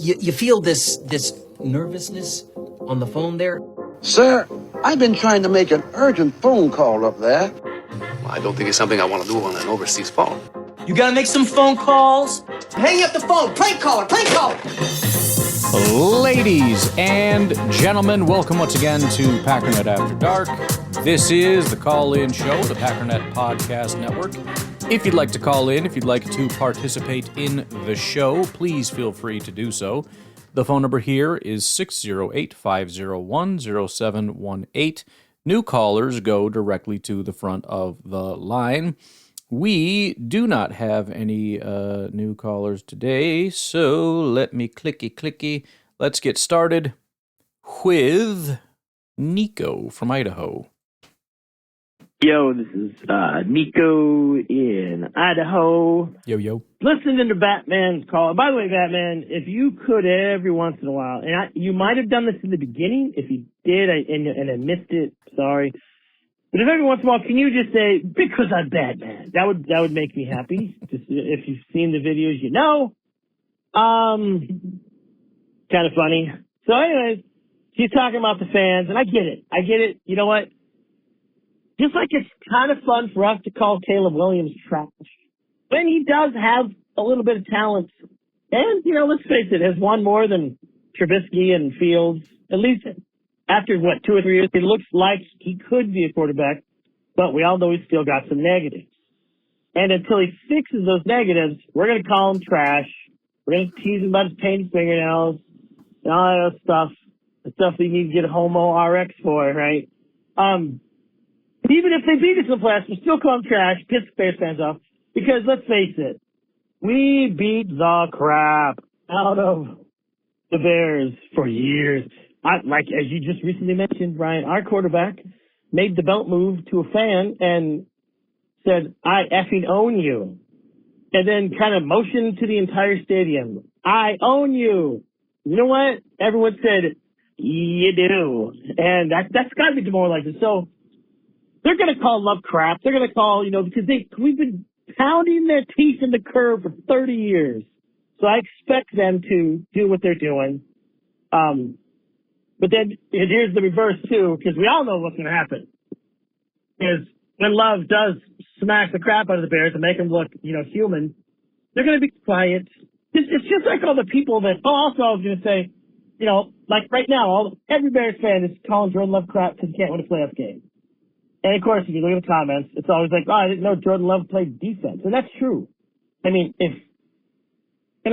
You feel this nervousness on the phone there? Sir, I've been trying to make an urgent phone call up there. Well, I don't think it's something I want to do on an overseas phone. You gotta make some phone calls. Hang up the phone. Prank caller. Prank caller. Ladies and gentlemen, welcome once again to Packernet After Dark. This is the call-in show, the Packernet Podcast Network. If you'd like to call in, if you'd like to participate in the show, please feel free to do so. The phone number here is 608-501-0718. New callers go directly to the front of the line. We do not have any new callers today, so let me clicky. Let's get started with Nico from Idaho. Yo, this is Nico in Idaho. Yo. Listening to Batman's call. By the way, Batman, if you could every once in a while, and you might have done this in the beginning. If you did and I missed it, sorry. But if every once in a while, can you just say, because I'm Batman? That would make me happy. Just if you've seen the videos, you know. Kind of funny. So anyways, she's talking about the fans, and I get it. You know what? Just like it's kind of fun for us to call Caleb Williams trash when he does have a little bit of talent. And, you know, let's face it, has won more than Trubisky and Fields. At least after, 2 or 3 years, it looks like he could be a quarterback. But we all know he's still got some negatives. And until he fixes those negatives, we're going to call him trash. We're going to tease him about his painted fingernails and all that other stuff. The stuff that you need to get a Homo RX for, right? Even if they beat us in the playoffs, we still call them trash, piss Bears fans off. Because let's face it, we beat the crap out of the Bears for years. Like, as you just recently mentioned, Ryan, our quarterback made the belt move to a fan and said, I effing own you. And then kind of motioned to the entire stadium, I own you. You know what? Everyone said, you do. And that's got to be demoralizing. So, they're going to call love crap. They're going to call, because we've been pounding their teeth in the curb for 30 years. So I expect them to do what they're doing. But then here's the reverse too, because we all know what's going to happen. Is when Love does smash the crap out of the Bears and make them look, human, they're going to be quiet. It's just like all the people that, also I was going to say, like right now, every Bears fan is calling Jordan Love crap because he can't win a playoff game. And, of course, if you look at the comments, it's always like, I didn't know Jordan Love played defense. And that's true. I mean, and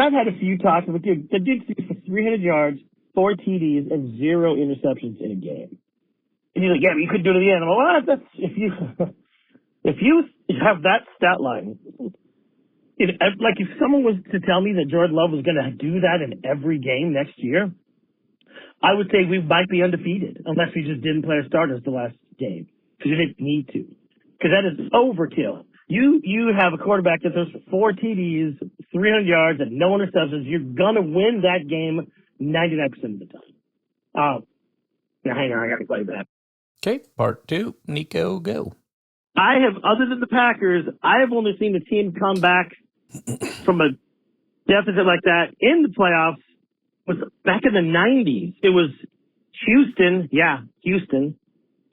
I've had a few talks with the dude threw for 300 yards, 4 TDs, and 0 interceptions in a game. And he's like, yeah, but you couldn't do it at the end. I'm like, well, that's, if you have that stat line, if someone was to tell me that Jordan Love was going to do that in every game next year, I would say we might be undefeated unless we just didn't play our starters the last game. Because you didn't need to. Because that is overkill. You have a quarterback that throws 4 TDs, 300 yards, and no interceptions. You're going to win that game 99% of the time. Now, hang on. I got to play that. Okay, part 2. Nico, go. I have, other than the Packers, I have only seen the team come back from a deficit like that in the playoffs was back in the 90s. It was Houston,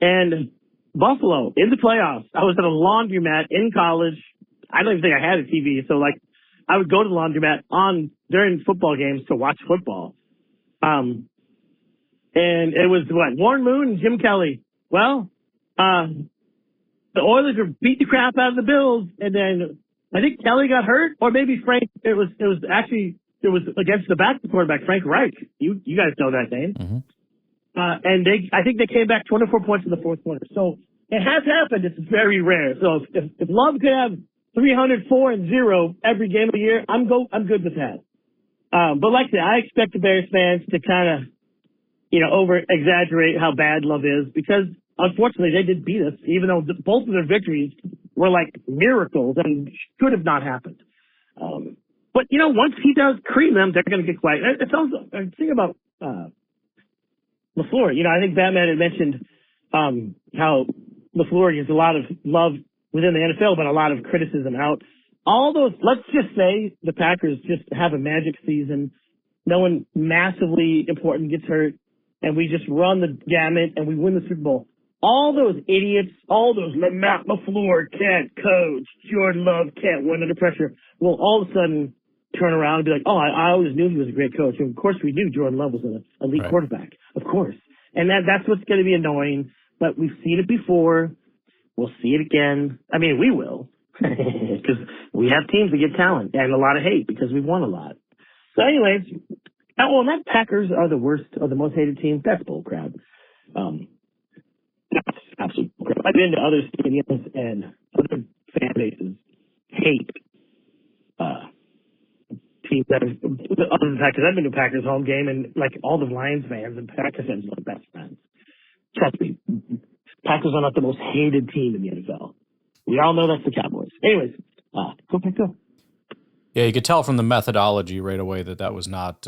and Buffalo in the playoffs. I was at a laundromat in college. I don't even think I had a TV. So, I would go to the laundromat during football games to watch football. And it was, Warren Moon and Jim Kelly. Well, the Oilers were beat the crap out of the Bills. And then I think Kelly got hurt, or maybe Frank. It was against the backup quarterback, Frank Reich. You guys know that name. Mm-hmm. And I think they came back 24 points in the fourth quarter. So it has happened. It's very rare. So if Love could have 304 and 0 every game of the year, I'm good with that. But like I said, I expect the Bears fans to kind of, over exaggerate how bad Love is because unfortunately they did beat us, even though both of their victories were like miracles and should have not happened. But once he does cream them, they're going to get quiet. It's also a thing about LaFleur. I think Batman had mentioned how LaFleur gets a lot of love within the NFL, but a lot of criticism out. All those, let's just say the Packers just have a magic season no one massively important gets hurt, and we just run the gamut and we win the Super Bowl. All those idiots, all those Matt LaFleur can't coach, Jordan Love can't win under pressure, will all of a sudden turn around and be like, oh, I always knew he was a great coach. And of course we knew Jordan Love was an elite quarterback. Of course. And that's what's going to be annoying. But we've seen it before. We'll see it again. I mean, we will. Because we have teams that get talent and a lot of hate because we've won a lot. So anyways, that Packers are the worst or the most hated team. That's bullcrap. That's absolute bullcrap. I've been to other stadiums and other fan bases hate teams that are other than Packers. I've been to a Packers home game and like all the Lions fans and Packers fans are the best friends. Trust me, Packers are not the most hated team in the NFL. We all know that's the Cowboys. Anyways, go Pack, go. Yeah, you could tell from the methodology right away that was not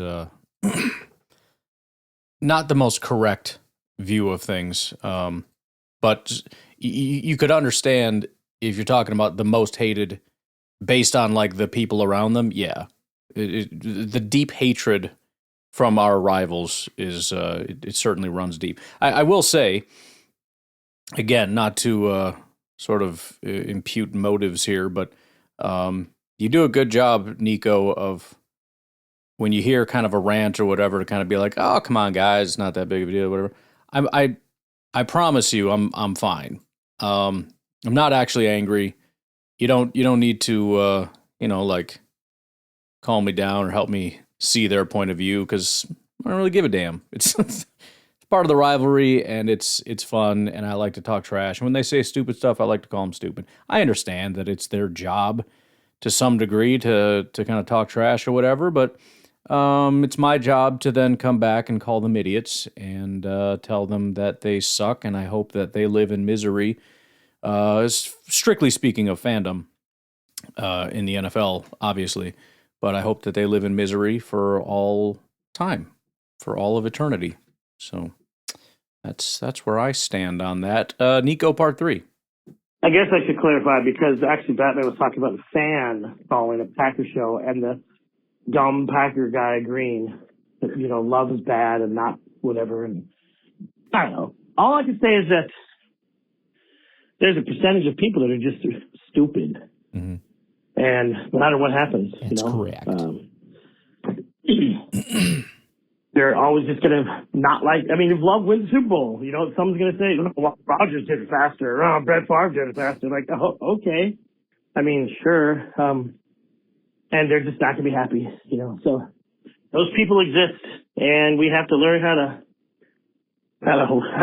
not the most correct view of things. But you could understand if you're talking about the most hated based on like the people around them. Yeah, the deep hatred from our rivals is it certainly runs deep. I will say, again, not to sort of impute motives here, but you do a good job, Nico, of when you hear kind of a rant or whatever to kind of be like, oh, come on, guys, it's not that big of a deal, whatever. I promise you, I'm fine. I'm not actually angry. You don't need to like calm me down or help me see their point of view because I don't really give a damn. It's part of the rivalry and it's fun and I like to talk trash. And when they say stupid stuff, I like to call them stupid. I understand that it's their job to some degree to kind of talk trash or whatever, but it's my job to then come back and call them idiots and tell them that they suck, and I hope that they live in misery. Strictly speaking of fandom in the NFL, obviously, but I hope that they live in misery for all time, for all of eternity. So that's where I stand on that. Nico, part 3. I guess I should clarify because actually Batman was talking about the fan following a Packer show and the dumb Packer guy agreeing that, love is bad and not whatever. And I don't know. All I can say is that there's a percentage of people that are just stupid. Mm-hmm. And no matter what happens, that's correct. They're always just going to not like, if Love wins the Super Bowl, someone's going to say, well, Rodgers did it faster. Oh, Brett Favre did it faster. Like, oh, okay. Sure. And they're just not going to be happy, So those people exist, and we have to learn how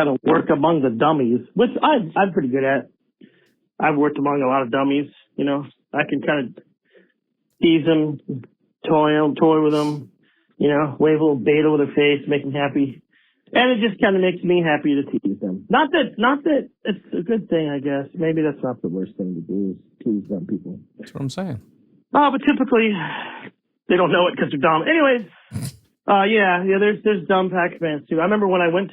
to work among the dummies, which I'm pretty good at. I've worked among a lot of dummies, I can kind of tease them, toy with them, wave a little beta with their face, make them happy. And it just kind of makes me happy to tease them. Not that it's a good thing, I guess. Maybe that's not the worst thing to do is tease dumb people. That's what I'm saying. Oh, but typically they don't know it because they're dumb. Anyways, there's dumb Packer fans too. I remember when I went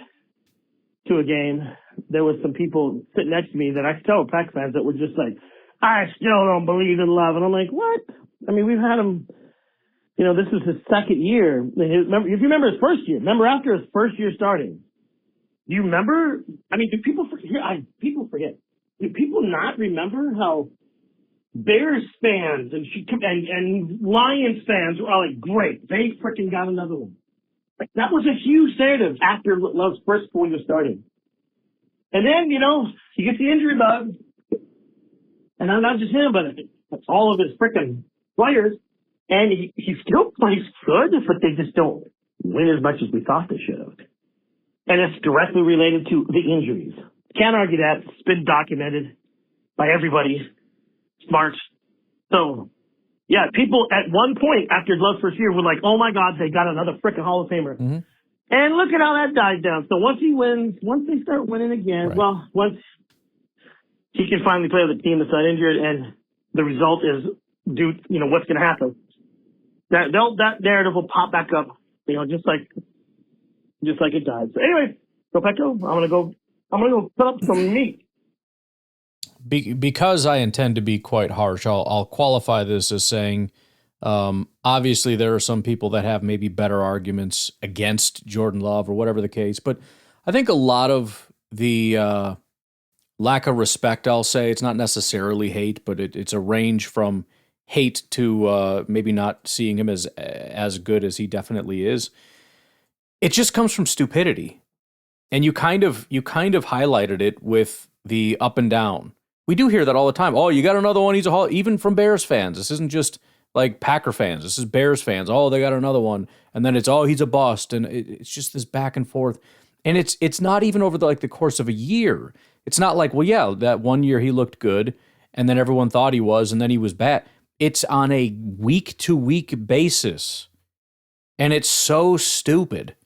to a game, there was some people sitting next to me that I could tell were Packer fans that were just like, I still don't believe in love. And I'm like, what? We've had him, this is his second year. If you remember his first year, after his first year starting, do you remember? Do people forget? People forget. Do people not remember how Bears fans and Lions fans were all like, great, they freaking got another one. Like, that was a huge narrative after Love's first 4 years started. And then, he gets the injury bug. And not just him, but all of his freaking players. And he still plays good, but they just don't win as much as we thought they should have. And it's directly related to the injuries. Can't argue that. It's been documented by everybody. Smart. So, yeah, people at one point after Love's first year were like, oh my God, they got another freaking Hall of Famer. Mm-hmm. And look at how that died down. So once they start winning again, right. Well, once he can finally play with a team that's not injured and the result is, what's going to happen? That narrative will pop back up, just like it died. So anyway, go Petco. I'm gonna go put up some meat. Because I intend to be quite harsh, I'll qualify this as saying Obviously, there are some people that have maybe better arguments against Jordan Love or whatever the case, but I think a lot of the lack of respect, I'll say, it's not necessarily hate, but it's a range from hate to maybe not seeing him as good as he definitely is. It just comes from stupidity. And you kind of highlighted it with the up and down. We do hear that all the time. Oh, you got another one. He's a Hall. Even from Bears fans. This isn't just like Packer fans. This is Bears fans. Oh, they got another one. And then it's, oh, he's a bust. And it's just this back and forth. And it's not even over the course of a year. It's not like, well, yeah, that 1 year he looked good and then everyone thought he was and then he was bad. It's on a week-to-week basis. And it's so stupid.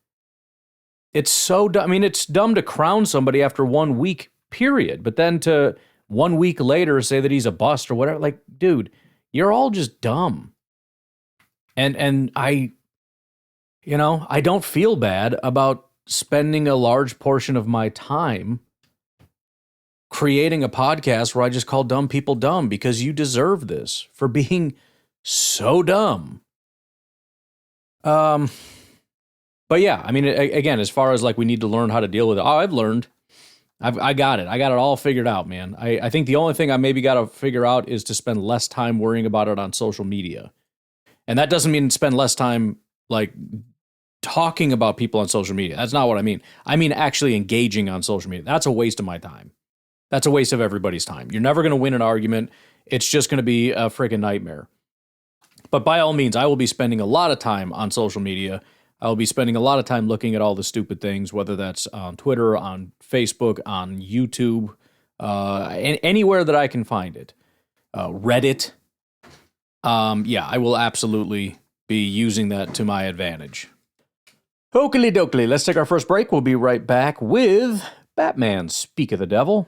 It's so dumb. I mean, it's dumb to crown somebody after 1 week, period. But then to 1 week later say that he's a bust or whatever, like, dude, you're all just dumb. And I don't feel bad about spending a large portion of my time creating a podcast where I just call dumb people dumb because you deserve this for being so dumb. But yeah, I mean, again, as far as like we need to learn how to deal with it, I've learned. I got it. I got it all figured out, man. I think the only thing I maybe got to figure out is to spend less time worrying about it on social media. And that doesn't mean spend less time like talking about people on social media. That's not what I mean. I mean actually engaging on social media. That's a waste of my time. That's a waste of everybody's time. You're never going to win an argument. It's just going to be a freaking nightmare. But by all means, I will be spending a lot of time on social media. I will be spending a lot of time looking at all the stupid things, whether that's on Twitter, on Facebook, on YouTube, anywhere that I can find it. Reddit. Yeah, I will absolutely be using that to my advantage. Oakley dokley, let's take our first break. We'll be right back with Batman, Speak of the Devil.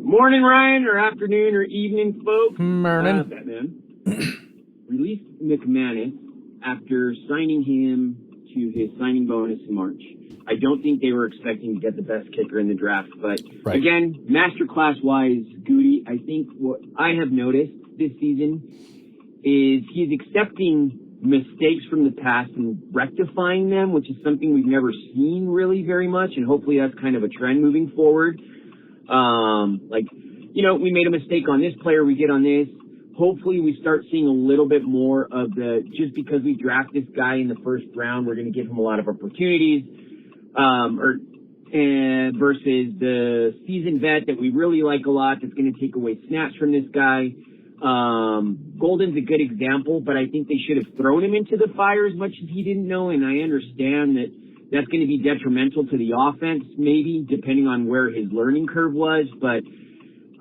Morning, Ryan, or afternoon, or evening, folks. Morning. Batman released McManus after signing him to his signing bonus in March. I don't think they were expecting to get the best kicker in the draft, but right. Again, masterclass-wise, Goody, I think what I have noticed this season is he's accepting mistakes from the past and rectifying them, which is something we've never seen really very much, and hopefully that's kind of a trend moving forward. We made a mistake on this player, we get on this. Hopefully we start seeing a little bit more of the, just because we draft this guy in the first round, we're going to give him a lot of opportunities, versus the seasoned vet that we really like a lot that's going to take away snaps from this guy. Golden's a good example, but I think they should have thrown him into the fire as much as he didn't know, and I understand that that's going to be detrimental to the offense, maybe, depending on where his learning curve was. But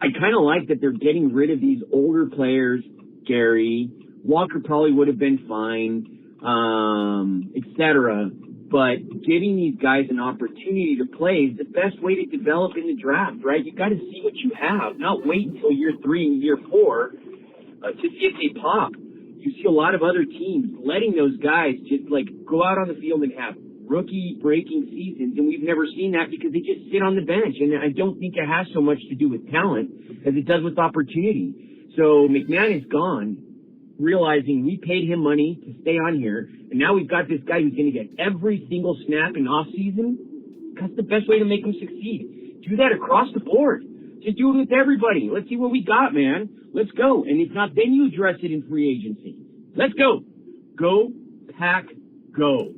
I kind of like that they're getting rid of these older players, Gary. Walker probably would have been fine, etc. But giving these guys an opportunity to play is the best way to develop in the draft, right? You got to see what you have, not wait until year 3 and year 4 to see if they pop. You see a lot of other teams letting those guys just like go out on the field and have rookie-breaking seasons, and we've never seen that because they just sit on the bench. And I don't think it has so much to do with talent as it does with opportunity. So McManus gone, realizing we paid him money to stay on here, and now we've got this guy who's going to get every single snap in off-season. That's the best way to make him succeed. Do that across the board. Just do it with everybody. Let's see what we got, man. Let's go. And if not, then you address it in free agency. Let's go. Go, Pack, go.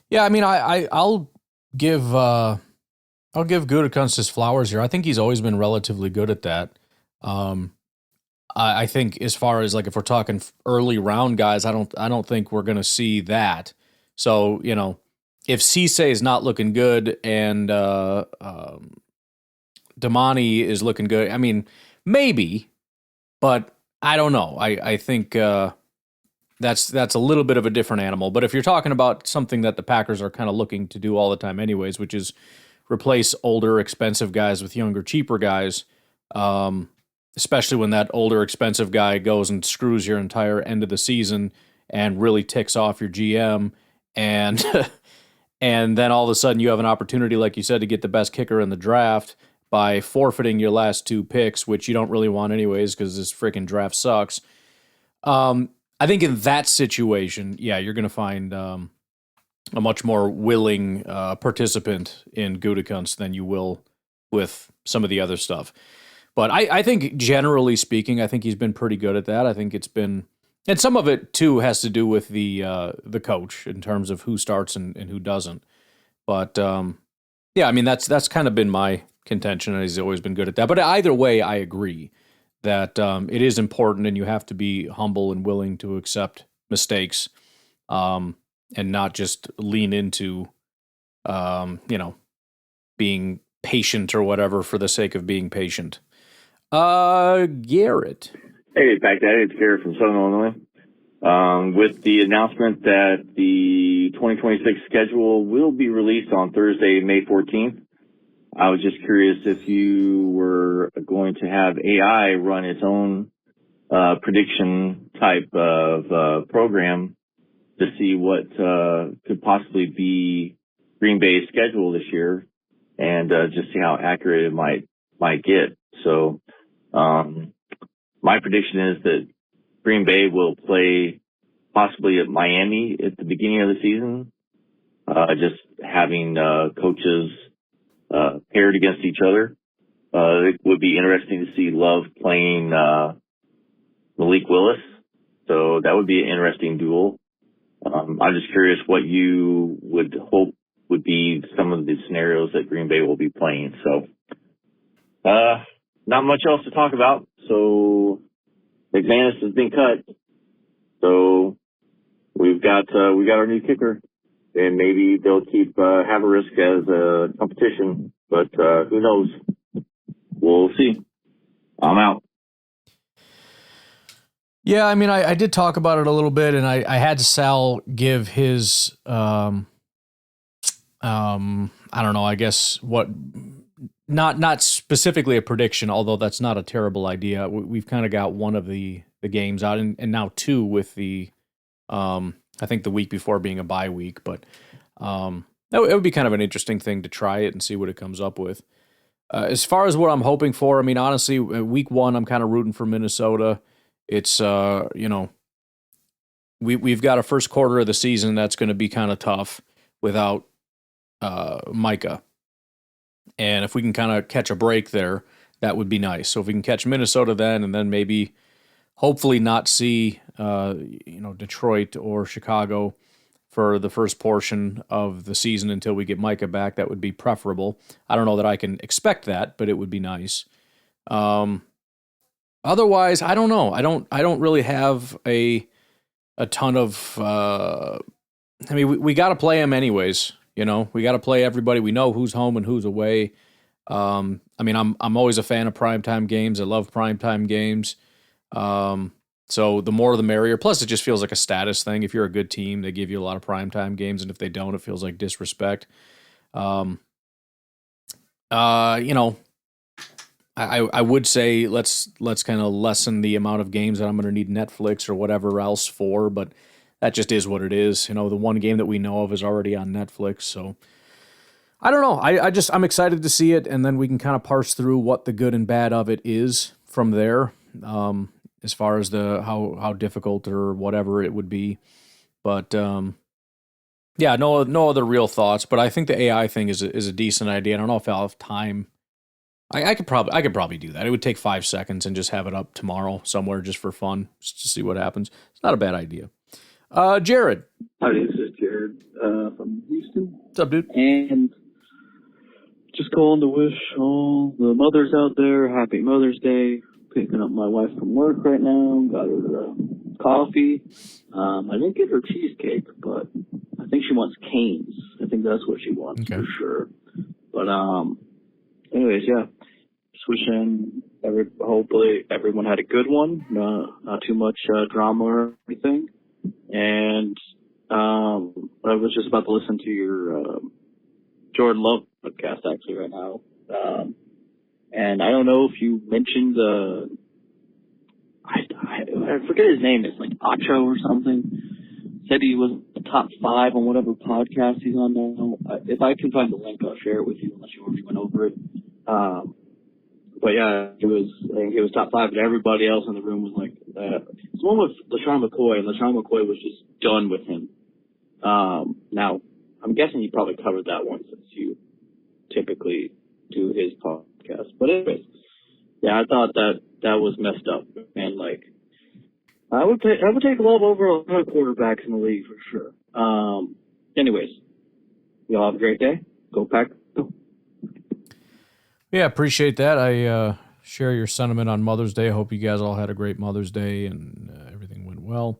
Yeah, I mean, I'll give Gutekunst his flowers here. I think he's always been relatively good at that. I think as far as like if we're talking early round guys, I don't think we're going to see that. So if Cisse is not looking good and Damani is looking good, I mean maybe, but I don't know. I think. That's a little bit of a different animal. But if you're talking about something that the Packers are kind of looking to do all the time anyways, which is replace older, expensive guys with younger, cheaper guys, especially when that older, expensive guy goes and screws your entire end of the season and really ticks off your GM, and and then all of a sudden you have an opportunity, like you said, to get the best kicker in the draft, by forfeiting your last 2 picks, which you don't really want anyways because this freaking draft sucks. I think in that situation, yeah, you're going to find a much more willing participant in Gutekunst than you will with some of the other stuff. But I think generally speaking, I think he's been pretty good at that. I think it's been, and some of it too has to do with the coach in terms of who starts and who doesn't. But yeah, I mean that's kind of been my contention, and he's always been good at that. But either way, I agree that it is important, and you have to be humble and willing to accept mistakes, and not just lean into, being patient or whatever for the sake of being patient. Garrett. Hey, back Daddy, it's Garrett from Southern Illinois. With the announcement that the 2026 schedule will be released on Thursday, May 14th, I was just curious if you were going to have AI run its own prediction type of program to see what could possibly be Green Bay's schedule this year, and just see how accurate it might get. So my prediction is that Green Bay will play possibly at Miami at the beginning of the season, just having coaches paired against each other. It would be interesting to see Love playing Malik Willis, so that would be an interesting duel. I'm just curious what you would hope would be some of the scenarios that Green Bay will be playing. So not much else to talk about. So McManus has been cut. So we've got our new kicker, and maybe they'll keep Haverisk as a competition, but who knows? We'll see. I'm out. Yeah, I mean, I did talk about it a little bit, and I had Sal give his, I don't know, I guess not specifically a prediction, although that's not a terrible idea. We've kind of got one of the games out, and now 2 with the, I think the week before being a bye week, but it would be kind of an interesting thing to try it and see what it comes up with. As far as what I'm hoping for, I mean, honestly, week 1, I'm kind of rooting for Minnesota. It's, we've got a first quarter of the season that's going to be kind of tough without Micah. And if we can kind of catch a break there, that would be nice. So if we can catch Minnesota then, and then maybe hopefully not see, Detroit or Chicago for the first portion of the season until we get Micah back, that would be preferable. I don't know that I can expect that, but it would be nice. Otherwise, I don't know. I don't really have a ton of. I mean, we got to play them anyways. We got to play everybody. We know who's home and who's away. I mean, I'm always a fan of primetime games. I love primetime games. So the more the merrier. Plus, it just feels like a status thing. If you're a good team, they give you a lot of primetime games, and if they don't, it feels like disrespect. I would say let's kind of lessen the amount of games that I'm going to need Netflix or whatever else for, but that just is what it is. The one game that we know of is already on Netflix, so I don't know. I'm excited to see it, and then we can kind of parse through what the good and bad of it is from there, as far as how difficult or whatever it would be. But yeah, no other real thoughts. But I think the AI thing is a decent idea. I don't know if I'll have time. I could probably do that. It would take 5 seconds and just have it up tomorrow somewhere just for fun, just to see what happens. It's not a bad idea. Jared. Howdy, this is Jared from Houston. What's up, dude? And just calling to wish all the mothers out there happy Mother's Day. Picking up my wife from work right now. Got her coffee. I didn't get her cheesecake, but I think she wants canes. I think that's what she wants for sure. But anyways, yeah. Just wishing hopefully everyone had a good one. Not too much drama or anything. And I was just about to listen to your Jordan Love podcast actually right now. And I don't know if you mentioned I forget his name. It's like Acho or something. Said he was the top 5 on whatever podcast he's on now. If I can find the link, I'll share it with you unless you already went over it. But yeah, I think he was top 5, and everybody else in the room was like that. It's one with LaShawn McCoy, and LaShawn McCoy was just done with him. Now, I'm guessing you probably covered that one since you typically do his podcast. But anyways, yeah, I thought that was messed up, and like, I would take Love over a lot of quarterbacks in the league for sure. Anyways, y'all have a great day. Go Pack. Yeah, appreciate that. I share your sentiment on Mother's Day. I hope you guys all had a great Mother's Day and everything went well.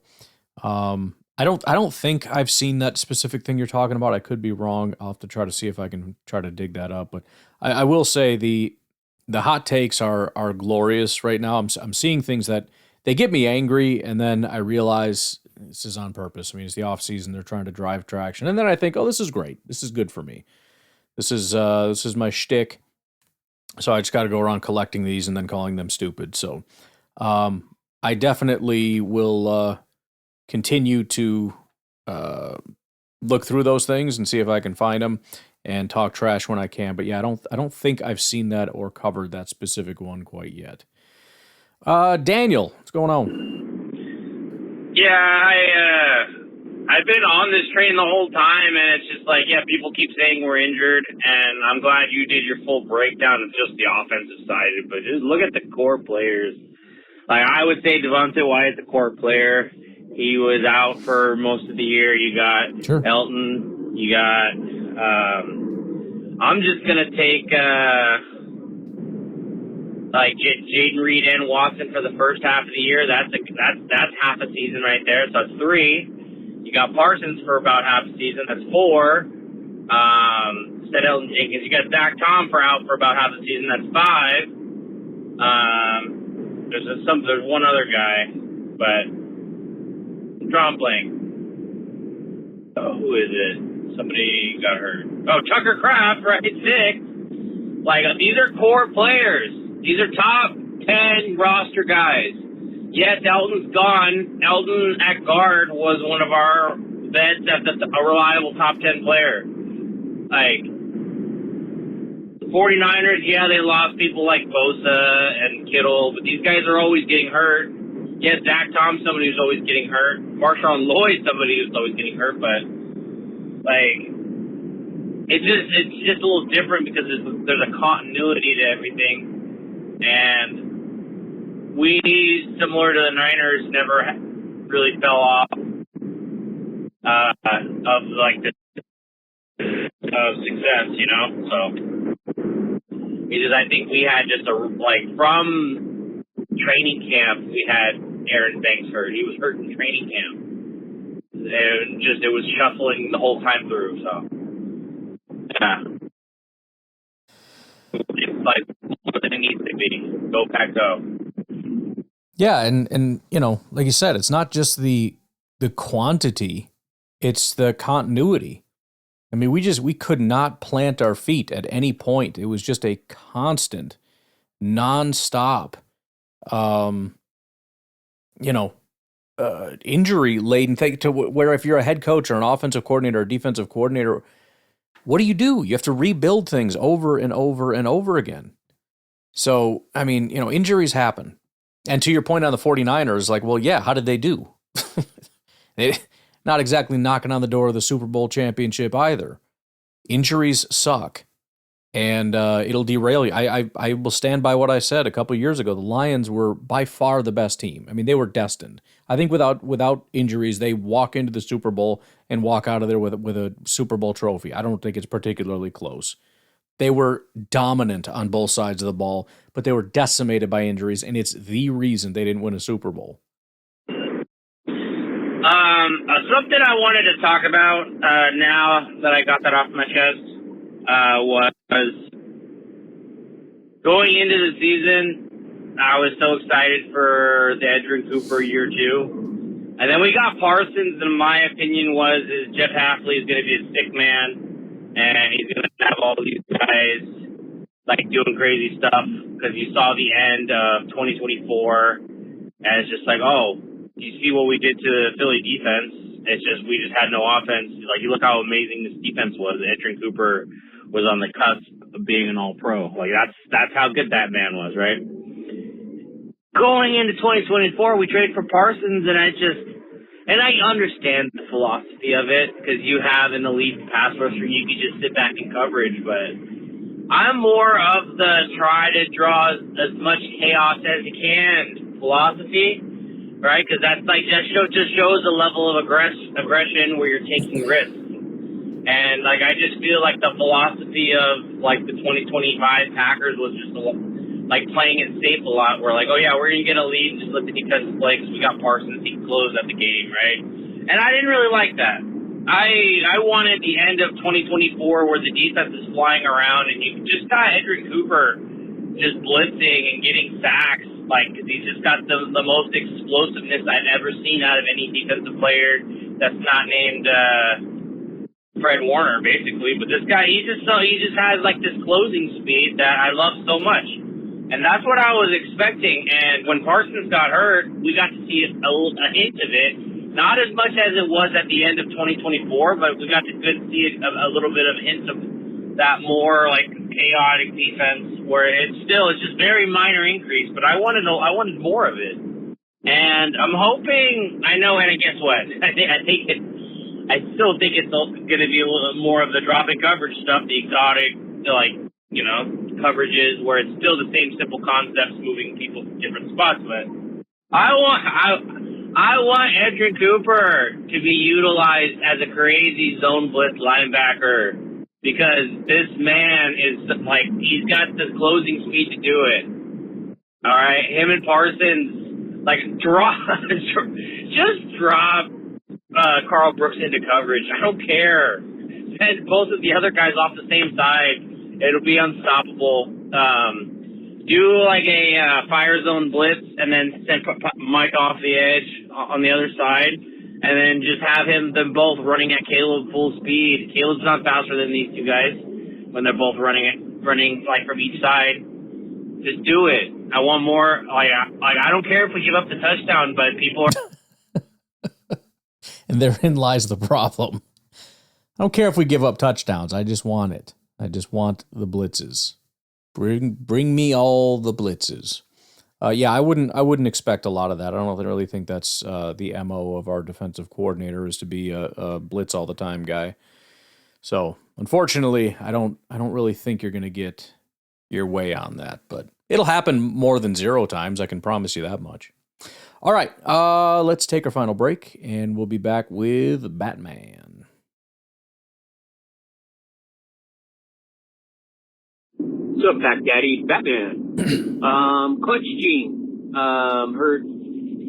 I don't think I've seen that specific thing you're talking about. I could be wrong. I'll have to try to see if I can try to dig that up. But I will say the hot takes are glorious right now. I'm seeing things that they get me angry, and then I realize this is on purpose. I mean, it's the off season; they're trying to drive traction, and then I think, oh, this is great. This is good for me. This is my shtick. So I just got to go around collecting these and then calling them stupid. So I definitely will continue to look through those things and see if I can find them and talk trash when I can. But yeah, I don't think I've seen that or covered that specific one quite yet. Daniel, what's going on? Yeah, I've been on this train the whole time, and it's just like, yeah, people keep saying we're injured, and I'm glad you did your full breakdown of just the offensive side, but just look at the core players. Like, I would say Devontae Wyatt's a core player. He was out for most of the year. You got Elton. You got, I'm just going to take, like Jaden Reed and Watson for the first half of the year. That's half a season right there. So that's 3. You got Parsons for about half a season. That's 4. Instead Elton Jenkins. You got Zach Tom out for about half a season. That's 5. There's one other guy, but I'm drawing blank. Oh, who is it? Somebody got hurt. Oh, Tucker Kraft, right? 6. Like, these are core players. These are top 10 roster guys. Yes, Elton's gone. Elton at guard was one of our vets that's a reliable top 10 player. Like, the 49ers, yeah, they lost people like Bosa and Kittle, but these guys are always getting hurt. Yeah, Zach Tom, somebody who's always getting hurt. Marshawn Lloyd, somebody who's always getting hurt, but, like, it's just a little different because there's a continuity to everything. And we, similar to the Niners, never really fell off of like the success, you know. So because I think we had just from training camp, we had Aaron Banks hurt. He was hurt in training camp, and just it was shuffling the whole time through. So yeah. It's like what it needs to be. Go Pack, go. Yeah, and you know, like you said, it's not just the quantity, it's the continuity. I mean, we could not plant our feet at any point. It was just a constant, nonstop, injury-laden thing to where if you're a head coach or an offensive coordinator or defensive coordinator, what do? You have to rebuild things over and over and over again. So, I mean, you know, injuries happen. And to your point on the 49ers, like, well, yeah, how did they do? They not exactly knocking on the door of the Super Bowl championship either. Injuries suck. And it'll derail you. I will stand by what I said a couple of years ago. The Lions were by far the best team. I mean, they were destined. I think without injuries, they walk into the Super Bowl and walk out of there with a Super Bowl trophy. I don't think it's particularly close. They were dominant on both sides of the ball, but they were decimated by injuries, and it's the reason they didn't win a Super Bowl. Something I wanted to talk about now that I got that off my chest was going into the season. I was so excited for the Edgerrin Cooper year 2. And then we got Parsons, and my opinion is Jeff Hafley is going to be a sick man, and he's going to have all these guys like doing crazy stuff because you saw the end of 2024, and it's just like, oh, you see what we did to the Philly defense. It's just we just had no offense. Like, you look how amazing this defense was. Edgerrin Cooper was on the cusp being an all-pro. Like, that's how good that man was, right? Going into 2024, we traded for Parsons, and I understand the philosophy of it, because you have an elite pass rusher, you can just sit back in coverage, but I'm more of the try to draw as much chaos as you can philosophy, right? Because that just shows a level of aggression where you're taking risks. And, like, I just feel like the philosophy of, like, the 2025 Packers was just, like, playing it safe a lot. We're like, oh, yeah, we're going to get a lead and just let the defense play because we got Parsons. He can close at the game, right? And I didn't really like that. I wanted the end of 2024 where the defense is flying around and you just got Edgerrin Cooper just blitzing and getting sacks. Like, he's just got the most explosiveness I've ever seen out of any defensive player that's not named Fred Warner, basically. But this guy, he just has like this closing speed that I love so much, and that's what I was expecting. And when Parsons got hurt, we got to see a hint of it. Not as much as it was at the end of 2024, but we got to see a little bit of hints of that more like chaotic defense, where it's just very minor increase. But I wanted more of it, and I'm hoping. I know, and guess what? I still think it's going to be a little more of the drop in coverage stuff, the exotic, like, you know, coverages where it's still the same simple concepts moving people to different spots. But I want Edgerrin Cooper to be utilized as a crazy zone blitz linebacker, because this man is like, he's got the closing speed to do it. All right, him and Parsons, like, just drop Carl Brooks into coverage. I don't care. Send both of the other guys off the same side. It'll be unstoppable. Do like a fire zone blitz and then send Mike off the edge on the other side, and then just have them both running at Caleb full speed. Caleb's not faster than these two guys when they're both running like from each side. Just do it. I want more. Like I don't care if we give up the touchdown, but people are. And therein lies the problem. I don't care if we give up touchdowns. I just want it. I just want the blitzes. Bring me all the blitzes. Yeah, I wouldn't expect a lot of that. I don't really think that's the MO of our defensive coordinator, is to be a blitz all the time guy. So unfortunately, I don't really think you're going to get your way on that. But it'll happen more than 0 times. I can promise you that much. All right, let's take our final break, and we'll be back with Batman. What's up, Pack Daddy? Batman. Clutch Gene. Heard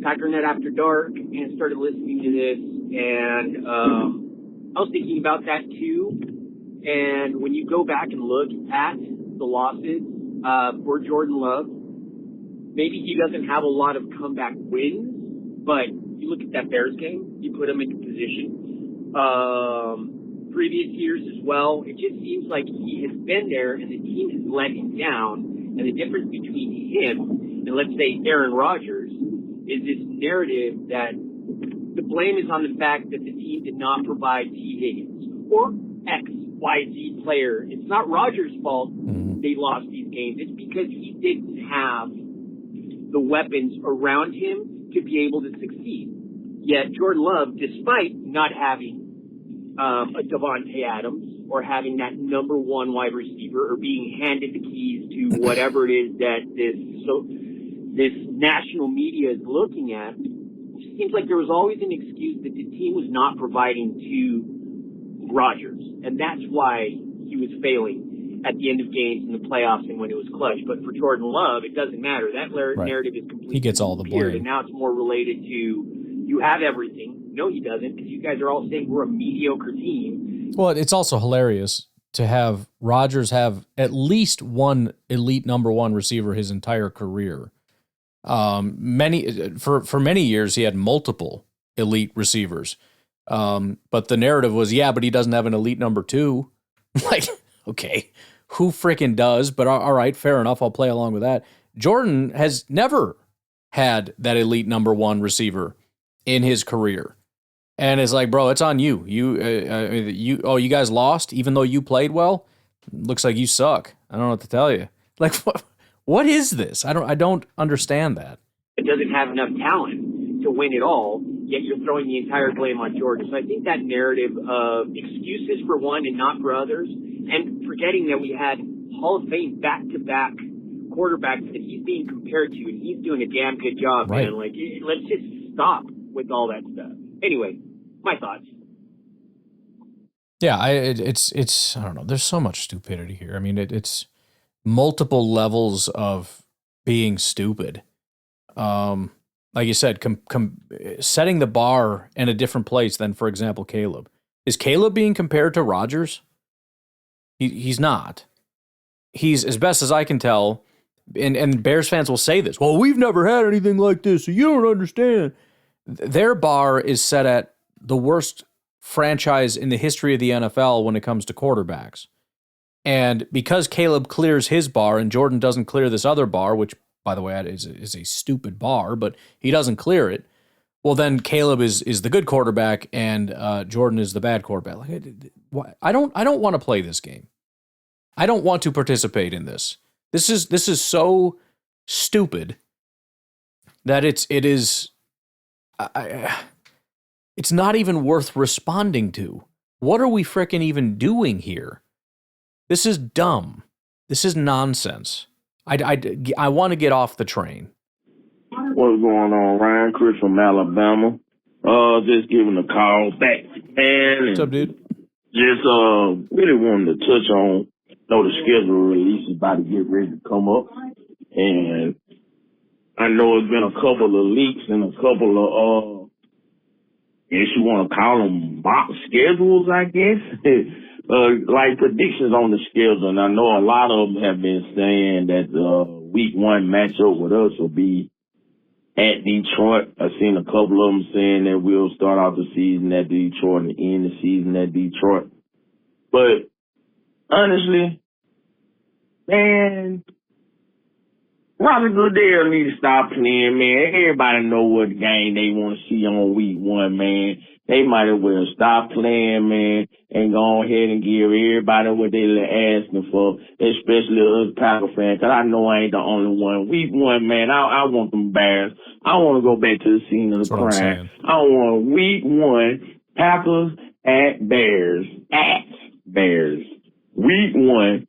Packernet After Dark and started listening to this, and I was thinking about that too. And when you go back and look at the losses for Jordan Love, maybe he doesn't have a lot of comeback wins, but you look at that Bears game, you put him into position. Previous years as well, it just seems like he has been there and the team has let him down. And the difference between him and, let's say, Aaron Rodgers is this narrative that the blame is on the fact that the team did not provide T. Higgins or X, Y, Z player. It's not Rodgers' fault they lost these games. It's because he didn't have the weapons around him to be able to succeed. Yet Jordan Love, despite not having a Devontae Adams or having that number one wide receiver or being handed the keys to whatever it is that this national media is looking at, it seems like there was always an excuse that the team was not providing to Rodgers, and that's why he was failing at the end of games in the playoffs and when it was clutch. But for Jordan Love, it doesn't matter. That narrative is completely He gets all the blame. And now it's more related to, you have everything. No, he doesn't, because you guys are all saying we're a mediocre team. Well, it's also hilarious to have Rodgers have at least one elite number one receiver his entire career. For many years, he had multiple elite receivers. But the narrative was, but he doesn't have an elite number two. Like, okay, who freaking does? But all right, fair enough. I'll play along with that. Jordan has never had that elite number one receiver in his career. And it's like, bro, it's on you. You guys lost, even though you played well. Looks like you suck. I don't know what to tell you. Like, what is this? I don't understand that. It doesn't have enough talent to win it all, yet you're throwing the entire blame on Jordan. So I think that narrative of excuses for one and not for others, and forgetting that we had Hall of Fame back-to-back quarterbacks that he's being compared to, and he's doing a damn good job, Right. man. Like, let's just stop with all that stuff. Anyway, my thoughts. Yeah, it's I don't know. There's so much stupidity here. I mean, it's multiple levels of being stupid. Like you said, setting the bar in a different place than, for example, Caleb. Is Caleb being compared to Rodgers? He's not. He's, as best as I can tell, and Bears fans will say this, well, we've never had anything like this, so you don't understand. Their bar is set at the worst franchise in the history of the NFL when it comes to quarterbacks. And because Caleb clears his bar and Jordan doesn't clear this other bar, which, by the way, is a stupid bar, but he doesn't clear it, well, then Caleb is the good quarterback and Jordan is the bad quarterback. Like, I don't want to play this game. I don't want to participate in this. This is so stupid that it's not even worth responding to. What are we frickin' even doing here? This is dumb. This is nonsense. I want to get off the train. What's going on, Ryan? Chris from Alabama. Just giving a call back, man. What's up, dude? Just really wanted to touch on, the schedule release is about to get ready to come up, and I know it's been a couple of leaks and a couple of if you want to call them mock schedules, I guess, like predictions on the schedule. And I know a lot of them have been saying that the week 1 matchup with us will be at Detroit. I've seen a couple of them saying that we'll start out the season at Detroit and end the season at Detroit. But honestly, man, Roger Goodell need to stop playing, man. Everybody know what game they want to see on week 1, man. They might as well stop playing, man, and go ahead and give everybody what they're asking for, especially us Packer fans, because I know I ain't the only one. Week 1, man, I want them Bears. I want to go back to the scene of the crime. I want week 1, Packers at Bears. At Bears. Week 1.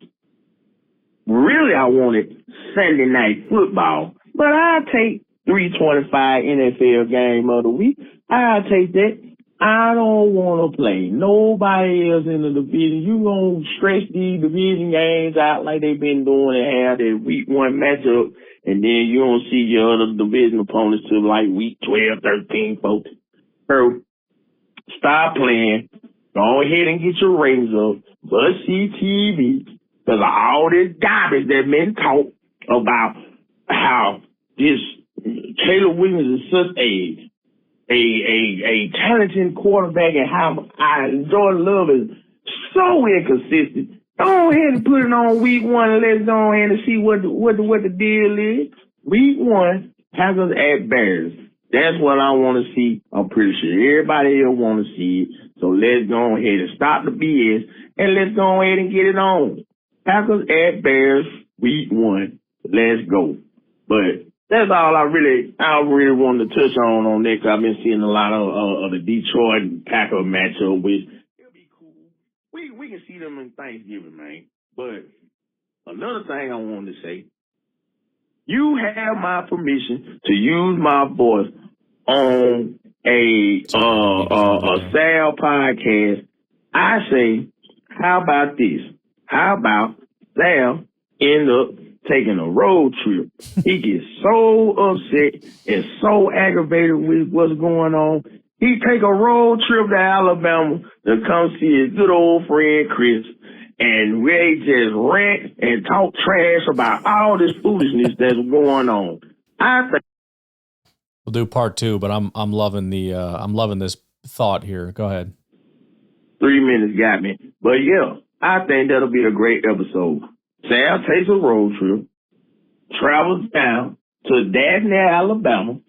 Really, I wanted Sunday night football, but I'll take 325 NFL game of the week. I'll take that. I don't want to play nobody else in the division. You gonna stretch these division games out like they've been doing and have their week 1 matchup, and then you don't see your other division opponents till like week 12, 13, 14. So stop playing. Go ahead and get your ratings up. Must see TV. Because of all this garbage that's been talked about how this Caleb Williams is such a talented quarterback and how Jordan Love is so inconsistent. Go ahead and put it on week 1 and let's go ahead and see what the deal is. Week 1, Packers at Bears. That's what I want to see. I'm pretty sure everybody else want to see it. So let's go ahead and stop the BS and let's go ahead and get it on. Packers at Bears, week 1. Let's go. But that's all I really wanted to touch on that, because I've been seeing a lot of the Detroit and Packer matchup, which it'll be cool. We can see them in Thanksgiving, man. But another thing I wanted to say, you have my permission to use my voice on a Sal podcast. I say, how about this? How about Sal end up taking a road trip? He gets so upset and so aggravated with what's going on. He take a road trip to Alabama to come see his good old friend Chris, and we just rant and talk trash about all this foolishness that's going on. I think We'll do part 2, but I'm loving this thought here. Go ahead. 3 minutes got me, but yeah. I think that'll be a great episode. Sal takes a road trip, travels down to Daphne, Alabama,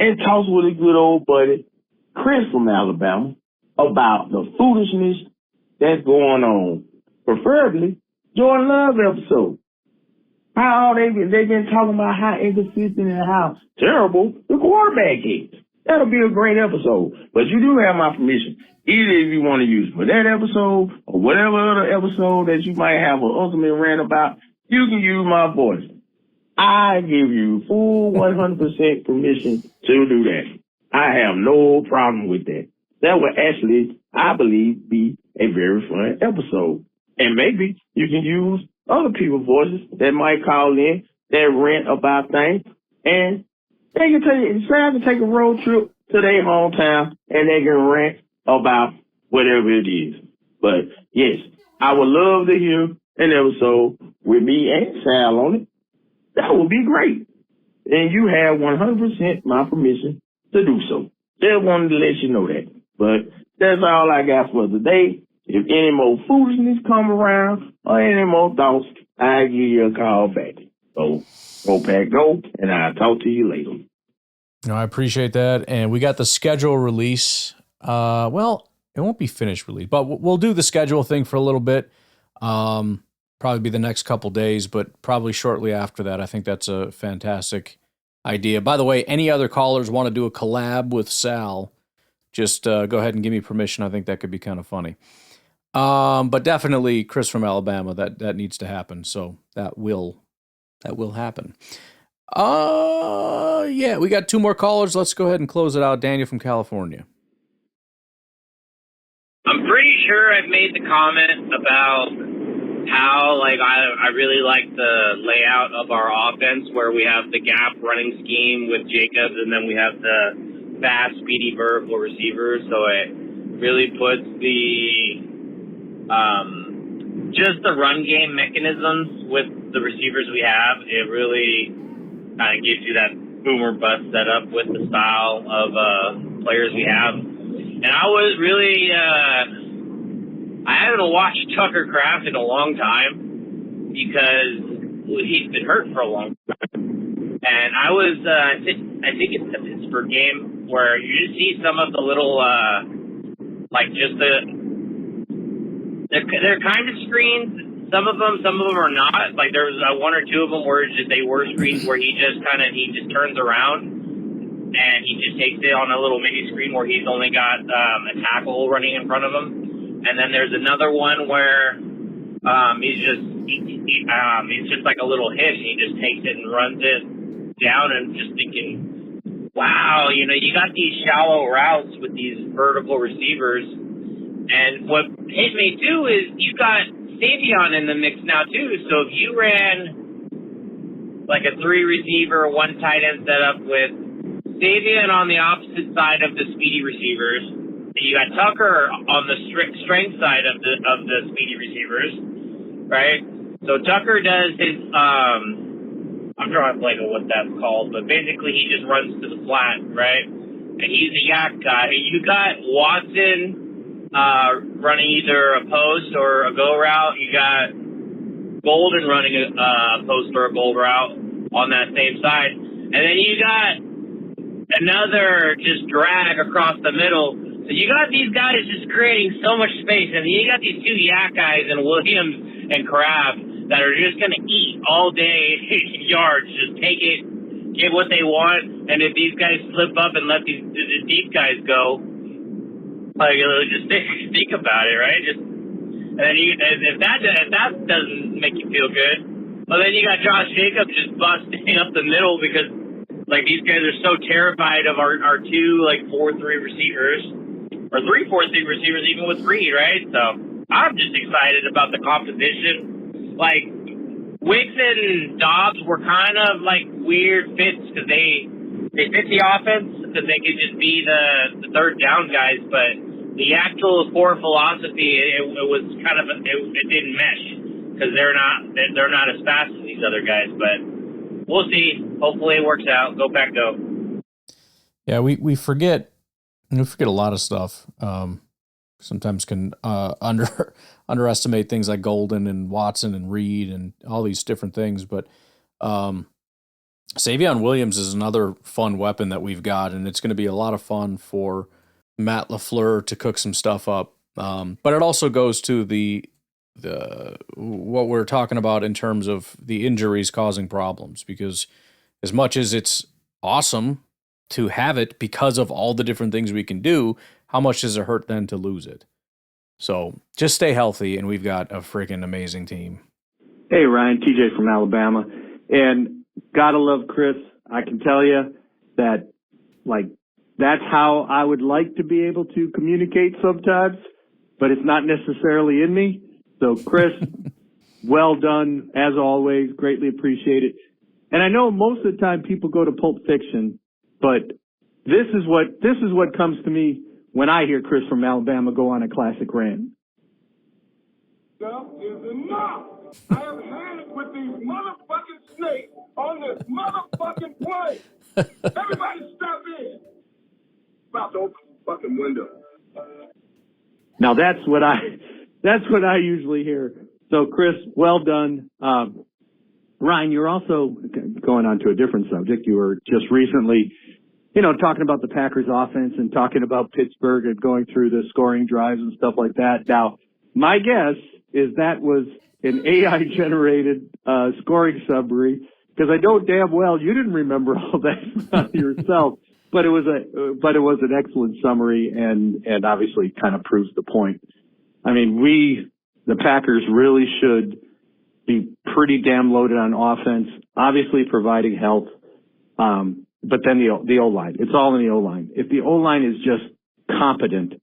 and talks with his good old buddy, Chris from Alabama, about the foolishness that's going on. Preferably, Jordan Love episode. How they been talking about how inconsistent and how terrible the quarterback is. That'll be a great episode. But you do have my permission. Either if you want to use for that episode or whatever other episode that you might have an ultimate rant about, you can use my voice. I give you full 100% permission to do that. I have no problem with that. That would actually, I believe, be a very fun episode. And maybe you can use other people's voices that might call in that rant about things, and they can take a road trip to their hometown and they can rant about whatever it is. But yes, I would love to hear an episode with me and Sal on it. That would be great. And you have 100% my permission to do so. Just wanted to let you know that. But that's all I got for today. If any more foolishness come around or any more thoughts, I'll give you a call back. So go Pack Go, and I'll talk to you later. No, I appreciate that. And we got the schedule release. Well, it won't be finished release, but we'll do the schedule thing for a little bit. Probably be the next couple days, but probably shortly after that. I think that's a fantastic idea. By the way, any other callers want to do a collab with Sal, just go ahead and give me permission. I think that could be kind of funny. But definitely Chris from Alabama, that needs to happen. So that will happen. Yeah, we got two more callers. Let's go ahead and close it out. Daniel from California. I'm pretty sure I've made the comment about how, like, I really like the layout of our offense where we have the gap running scheme with Jacobs and then we have the fast, speedy vertical receivers. So it really puts just the run game mechanisms with the receivers we have. It really kind of gives you that boomer bust setup with the style of players we have. And I was really, I haven't watched Tucker Kraft in a long time because he's been hurt for a long time. And I was, I think it's the Pittsburgh game where you just see some of the little, like just they're kind of screens. Some of them are not. Like there was one or two of them where they were screens where he just turns around and he just takes it on a little mini screen where he's only got a tackle running in front of him. And then there's another one where he's just like a little hish. He just takes it and runs it down and just thinking, wow, you got these shallow routes with these vertical receivers. And what hit me too is you got Savion in the mix now too. So if you ran like a 3 receiver, 1 tight end setup with Savion on the opposite side of the speedy receivers, and you got Tucker on the strength side of the speedy receivers, right? So Tucker does his I'm drawing a blank on what that's called, but basically he just runs to the flat, right? And he's a yak guy. You got Watson running either a post or a go route. You got Golden running a post or a goal route on that same side. And then you got another just drag across the middle. So you got these guys just creating so much space. And you got these 2 yak guys in Williams and Kraft that are just going to eat all day yards. Just take it, get what they want. And if these guys slip up and let the deep guys go, like, just think about it, right? And then if that doesn't make you feel good, well, then you got Josh Jacobs just busting up the middle because, like, these guys are so terrified of our 2, like, 4-3 receivers, or 3-4-3 receivers, even with Reed, right? So I'm just excited about the composition. Like, Wicks and Dobbs were kind of like weird fits because they fit the offense because they could just be the third down guys, but the actual core philosophy, it was kind of it didn't mesh because they're not as fast as these other guys. But we'll see. Hopefully it works out. Go Pack Go. Yeah, we forget a lot of stuff. Sometimes can underestimate things like Golden and Watson and Reed and all these different things, but Savion Williams is another fun weapon that we've got, and it's going to be a lot of fun for Matt LaFleur to cook some stuff up. But it also goes to the what we're talking about in terms of the injuries causing problems, because as much as it's awesome to have it because of all the different things we can do, how much does it hurt then to lose it? So just stay healthy, and we've got a freaking amazing team. Hey, Ryan, TJ from Alabama. And gotta love Chris. I can tell you that, like, that's how I would like to be able to communicate sometimes, but it's not necessarily in me. So, Chris, well done, as always. Greatly appreciate it. And I know most of the time people go to Pulp Fiction, but this is what comes to me when I hear Chris from Alabama go on a classic rant. Enough is enough. I have had it with these motherfucking snakes on this motherfucking plane. Everybody stop in. About to open the fucking window. Now that's what I usually hear. So Chris, well done. Ryan, you're also going on to a different subject. You were just recently, talking about the Packers offense and talking about Pittsburgh and going through the scoring drives and stuff like that. Now, my guess is that was an AI-generated scoring summary, because I know damn well you didn't remember all that yourself. But it was an excellent summary, and obviously kind of proves the point. I mean, the Packers really should be pretty damn loaded on offense, obviously providing health, but then the O-line. It's all in the O-line. If the O-line is just competent,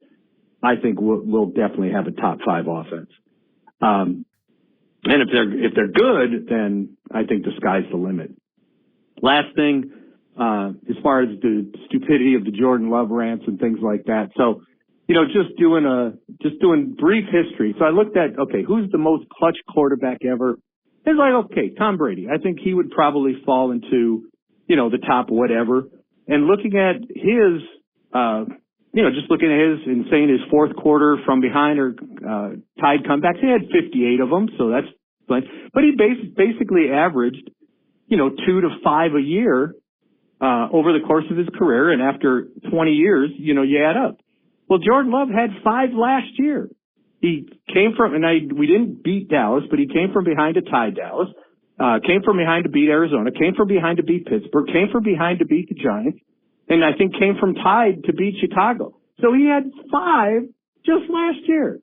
I think we'll definitely have a top 5 offense. And if they're good, then I think the sky's the limit. Last thing, as far as the stupidity of the Jordan Love rants and things like that. So, just doing brief history. So I looked at, okay, who's the most clutch quarterback ever? It's like, okay, Tom Brady. I think he would probably fall into, the top whatever. And looking at his, just looking at his and saying his fourth quarter from behind or tied comebacks, he had 58 of them. So that's fine. But he basically averaged, 2 to 5 a year over the course of his career. And after 20 years, you add up. Well, Jordan Love had 5 last year. He came from, we didn't beat Dallas, but he came from behind to tie Dallas, came from behind to beat Arizona, came from behind to beat Pittsburgh, came from behind to beat the Giants, and I think came from tied to beat Chicago. So he had 5 just last year.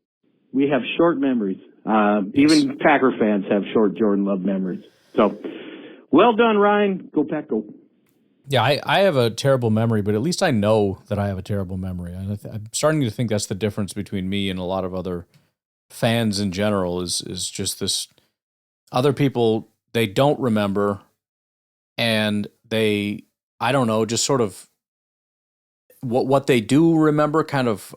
We have short memories. Even Packer fans have short Jordan Love memories. So, well done, Ryan. Go Pack, go. Yeah, I have a terrible memory, but at least I know that I have a terrible memory. I'm starting to think that's the difference between me and a lot of other fans in general is just this. Other people, they don't remember, and I don't know, just sort of what they do remember kind of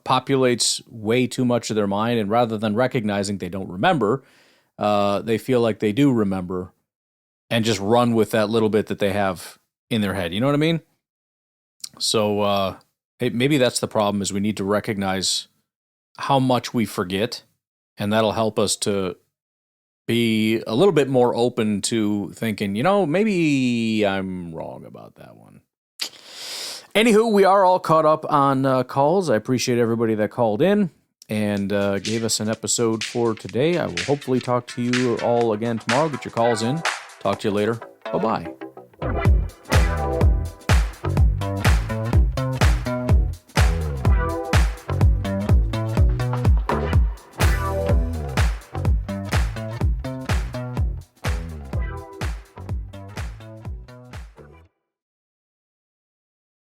populates way too much of their mind, and rather than recognizing they don't remember, they feel like they do remember and just run with that little bit that they have in their head. You know what I mean? So maybe that's the problem, is we need to recognize how much we forget, and that'll help us to be a little bit more open to thinking, maybe I'm wrong about that one. Anywho, we are all caught up on calls. I appreciate everybody that called in and gave us an episode for today. I will hopefully talk to you all again tomorrow. Get your calls in. Talk to you later. Bye-bye.